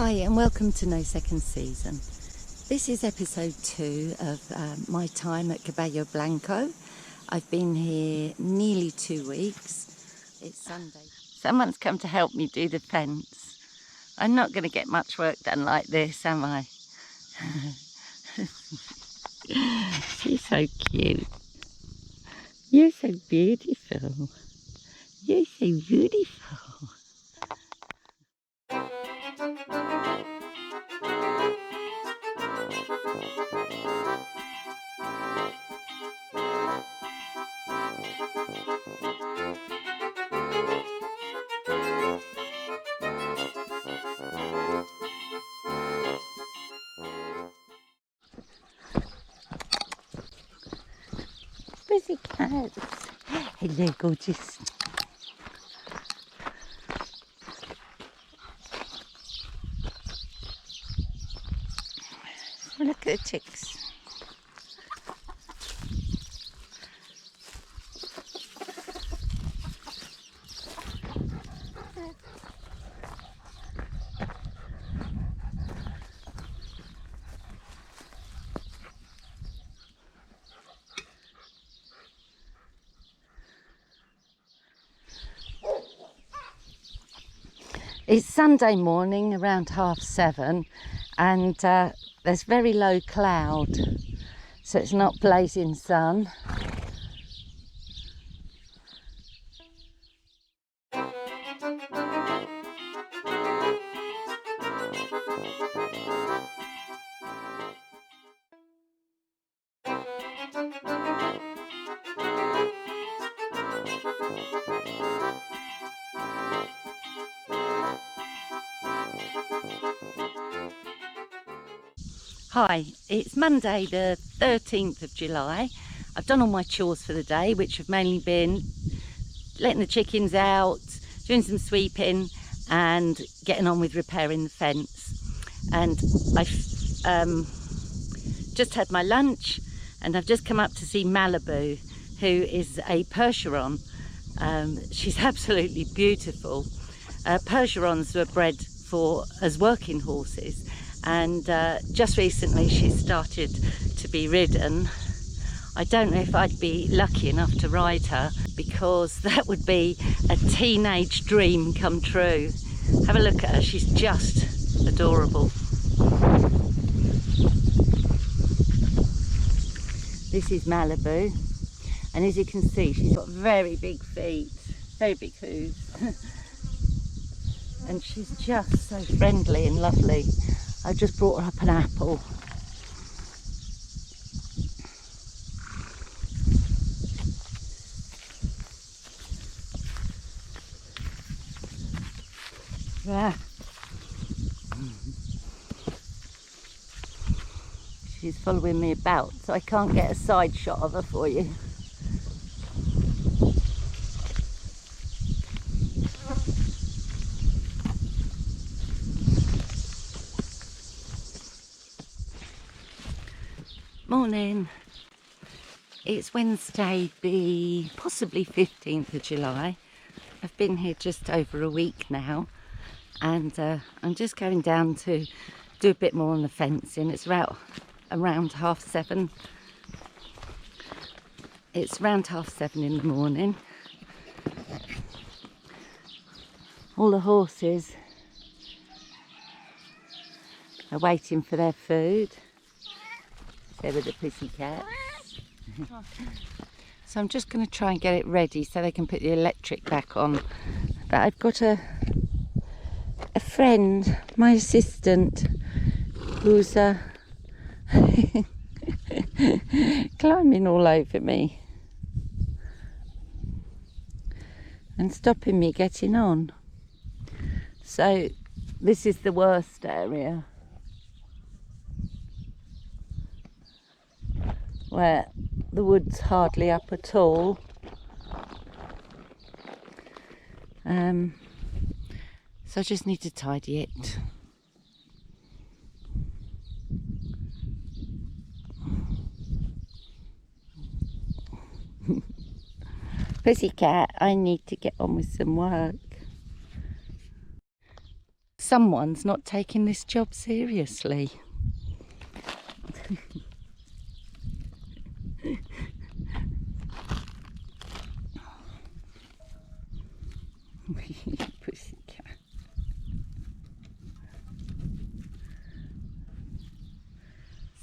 Hi and welcome to No Second Season. This is episode 2 of my time at Caballo Blanco. I've been here nearly 2 weeks. It's Sunday. Someone's come to help me do the fence. I'm not going to get much work done like this, am I? She's so cute. You're so beautiful. You're so beautiful. Busy cats. Hello, gorgeous. Look at the chicks. It's Sunday morning around 7:30 and there's very low cloud, so it's not blazing sun. Hi, it's Monday the 13th of July. I've done all my chores for the day, which have mainly been letting the chickens out, doing some sweeping and getting on with repairing the fence. And I've just had my lunch and I've just come up to see Malibu, who is a Percheron. She's absolutely beautiful. Percherons were bred as working horses, and just recently she started to be ridden. I don't know if I'd be lucky enough to ride her, because that would be a teenage dream come true. Have a look at her, she's just adorable. This is Malibu, and as you can see, she's got very big feet, very big hooves. And she's just so friendly and lovely. I just brought her up an apple. Yeah. She's following me about, so I can't get a side shot of her for you. Morning. It's Wednesday, the possibly 15th of July. I've been here just over a week now, and I'm just going down to do a bit more on the fencing. It's around 7:30. It's around 7:30 in the morning. All the horses are waiting for their food. There with the pussycats. So I'm just going to try and get it ready so they can put the electric back on. But I've got a friend, my assistant, who's climbing all over me and stopping me getting on. So this is the worst area, where the wood's hardly up at all. So I just need to tidy it. Pussycat, I need to get on with some work. someone's not taking this job seriously. Pussycat.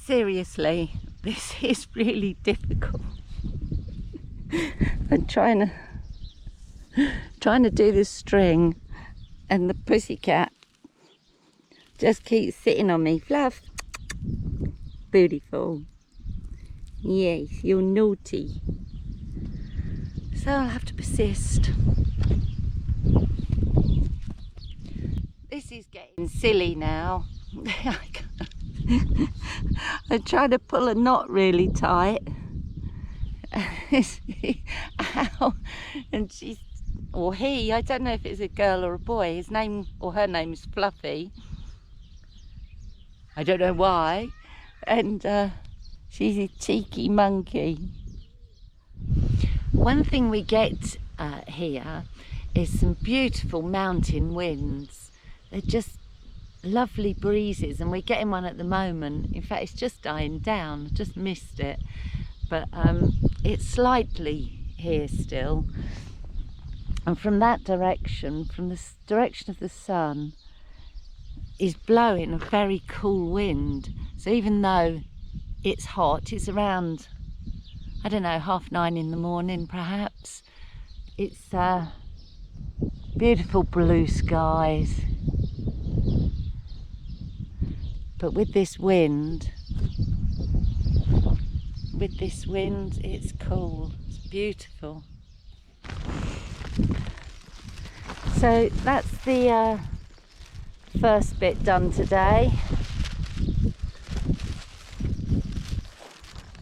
Seriously, this is really difficult. I'm trying to do the string, and the pussycat just keeps sitting on me. Fluff. Beautiful. Yes, you're naughty. So I'll have to persist. This is getting silly now. I'm trying to pull a knot really tight. Ow. And she's, or he, I don't know if it's a girl or a boy, his name or her name is Fluffy. I don't know why. And she's a cheeky monkey. One thing we get here is some beautiful mountain winds. They're just lovely breezes, and we're getting one at the moment. In fact, it's just dying down. I just missed it. But it's slightly here still. And from that direction, from the direction of the sun, is blowing a very cool wind. So even though it's hot, it's around, I don't know, 9:30 in the morning perhaps. It's beautiful blue skies. But with this wind, it's cool, it's beautiful. So that's the first bit done today.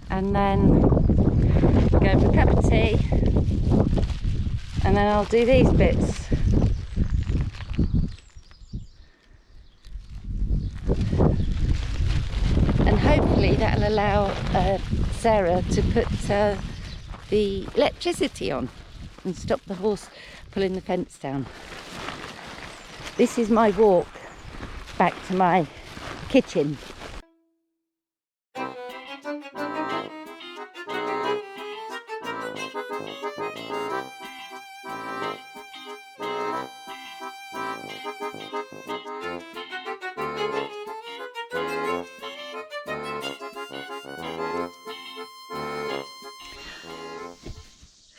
And then go for a cup of tea, and then I'll do these bits. And hopefully that'll allow Sarah to put the electricity on and stop the horse pulling the fence down. This is my walk back to my kitchen.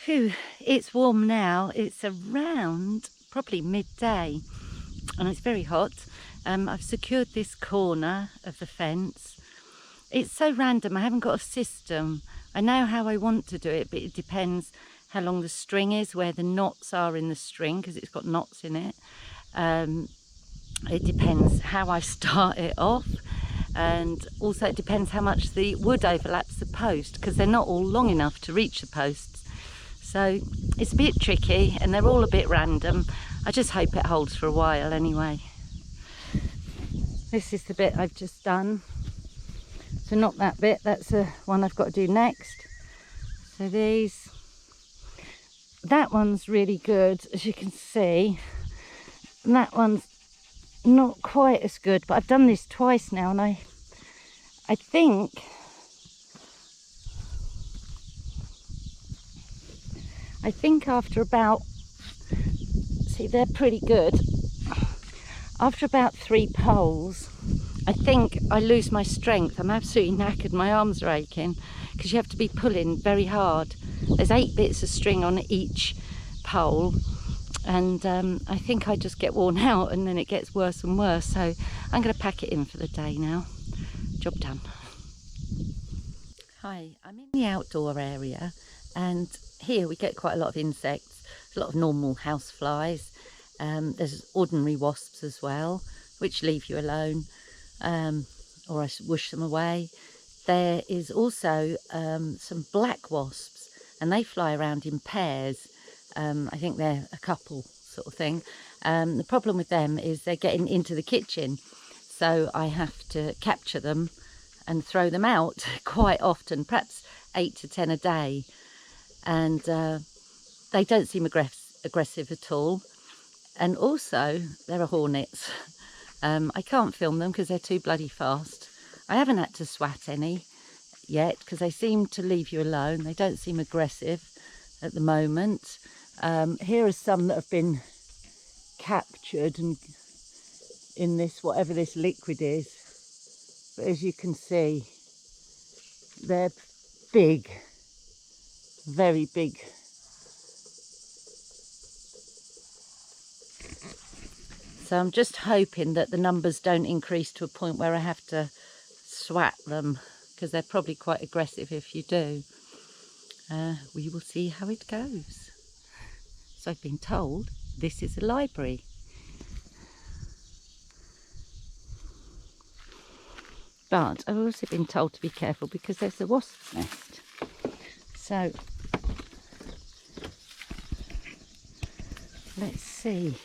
Whew, it's warm now. It's around probably midday and it's very hot. I've secured this corner of the fence. It's so random, I haven't got a system. I know how I want to do it, but it depends how long the string is, where the knots are in the string, because it's got knots in it. It depends how I start it off, and also it depends how much the wood overlaps the post, because they're not all long enough to reach the posts. So it's a bit tricky and they're all a bit random. I just hope it holds for a while anyway. This is the bit I've just done. So not that bit, that's the one I've got to do next. So that one's really good, as you can see. And that one's not quite as good, but I've done this twice now, and I think after about, see, they're pretty good. After about 3 poles, I think I lose my strength. I'm absolutely knackered, my arms are aching, because you have to be pulling very hard. There's 8 bits of string on each pole, and I think I just get worn out and then it gets worse and worse. So I'm going to pack it in for the day now. Job done. Hi, I'm in the outdoor area, and here we get quite a lot of insects, a lot of normal house flies. There's ordinary wasps as well, which leave you alone, or I whoosh them away. There is also some black wasps, and they fly around in pairs. I think they're a couple sort of thing. The problem with them is they're getting into the kitchen, so I have to capture them and throw them out quite often, perhaps 8 to 10 a day. And they don't seem aggressive at all. And also there are hornets. I can't film them because they're too bloody fast. I haven't had to swat any yet because they seem to leave you alone. They don't seem aggressive at the moment. Here are some that have been captured and in this, whatever this liquid is. But as you can see, they're big, very big. So I'm just hoping that the numbers don't increase to a point where I have to swat them, because they're probably quite aggressive if you do. We will see how it goes. So I've been told this is a library. But I've also been told to be careful because there's a wasp's nest. So let's see.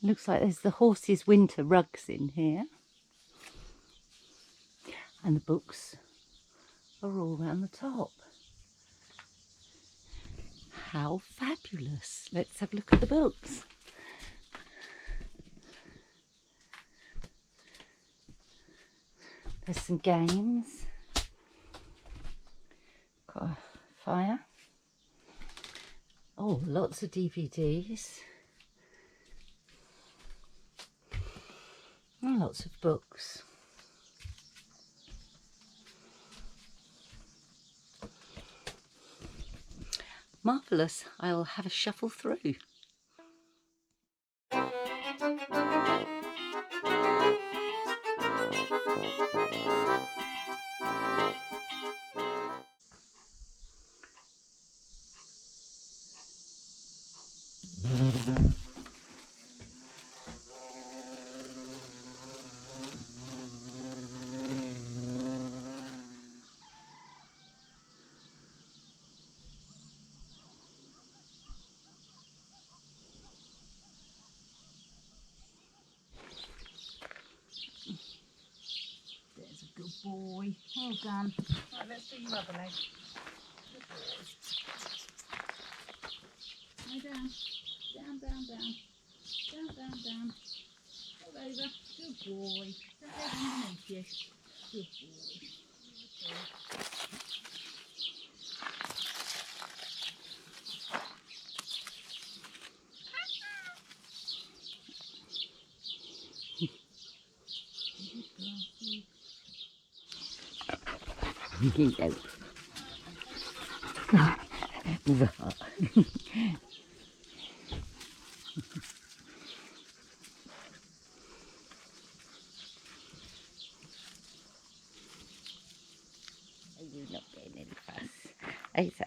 Looks like there's the horses' winter rugs in here. And the books are all around the top. How fabulous. Let's have a look at the books. There's some games. Got a fire. Oh, lots of DVDs. And lots of books. Marvellous. I'll have a shuffle through. There's a good boy. Well done. Right, let's do your other leg. Lie down. Down, down, down. Down, down, down. Roll over. Good boy. That leg underneath you. Good boy. You're not getting any fuss. Isa.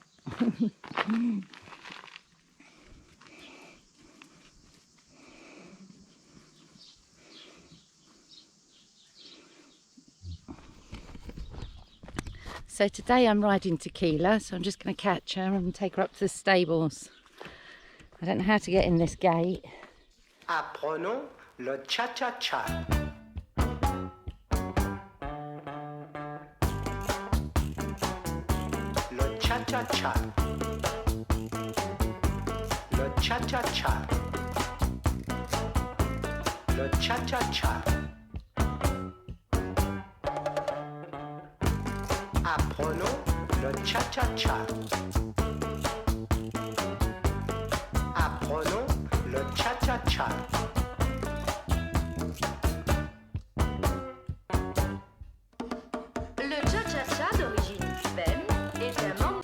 So today I'm riding Tequila, so I'm just going to catch her and take her up to the stables. I don't know how to get in this gate. Apprenons le cha-cha-cha. Le cha-cha-cha. Le cha-cha-cha. Le cha-cha-cha. Apprenons le cha-cha-cha. Apprenons le cha-cha-cha. Le cha-cha-cha d'origine cubaine est un membre.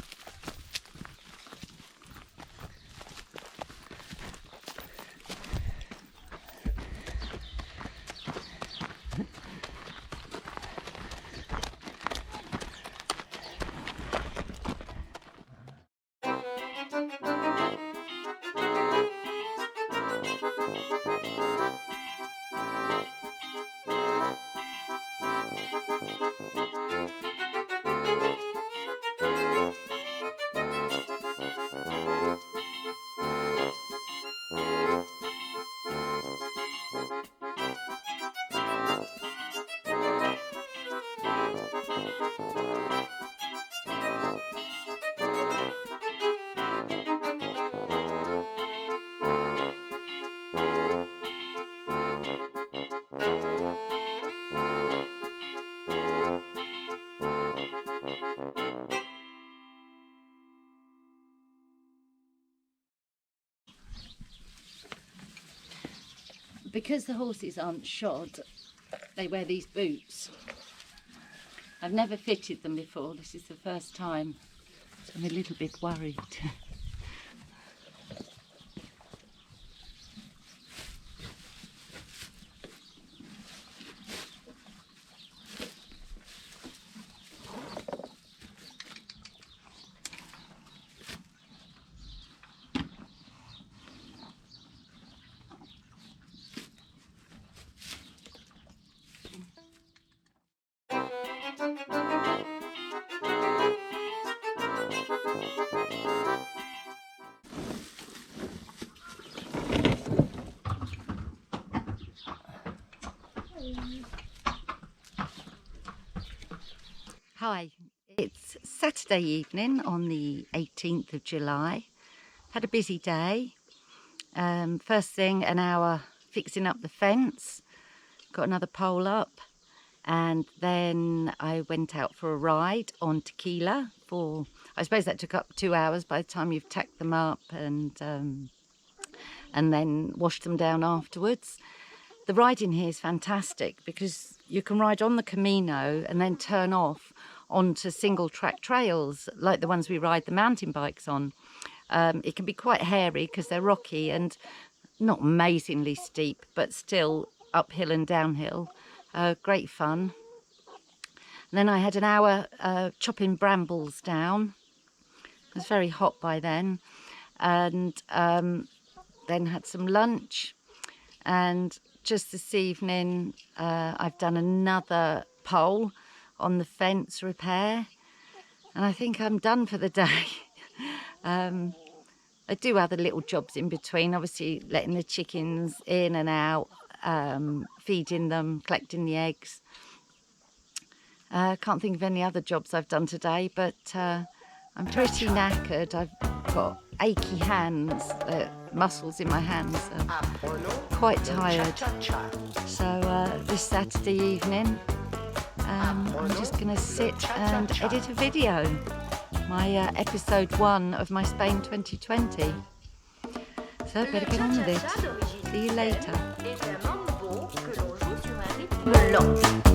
because the horses aren't shod, they wear these boots. I've never fitted them before, this is the first time, so I'm a little bit worried. Hi, it's Saturday evening on the 18th of July. Had a busy day. First thing, an hour fixing up the fence. Got another pole up. And then I went out for a ride on Tequila for, I suppose that took up 2 hours by the time you've tacked them up and then washed them down afterwards. The riding here is fantastic because you can ride on the Camino and then turn off onto single track trails like the ones we ride the mountain bikes on. It can be quite hairy because they're rocky and not amazingly steep, but still uphill and downhill. Great fun. And then I had an hour chopping brambles down. It was very hot by then. And then had some lunch. And just this evening, I've done another pole on the fence repair. And I think I'm done for the day. I do other little jobs in between, obviously letting the chickens in and out, feeding them, collecting the eggs. Can't think of any other jobs I've done today, but I'm pretty knackered. I've got achy hands, muscles in my hands, quite tired. So this Saturday evening, I'm just going to sit and edit a video, my episode 1 of my Spain 2020. So I better get on with it. See you later. Lent.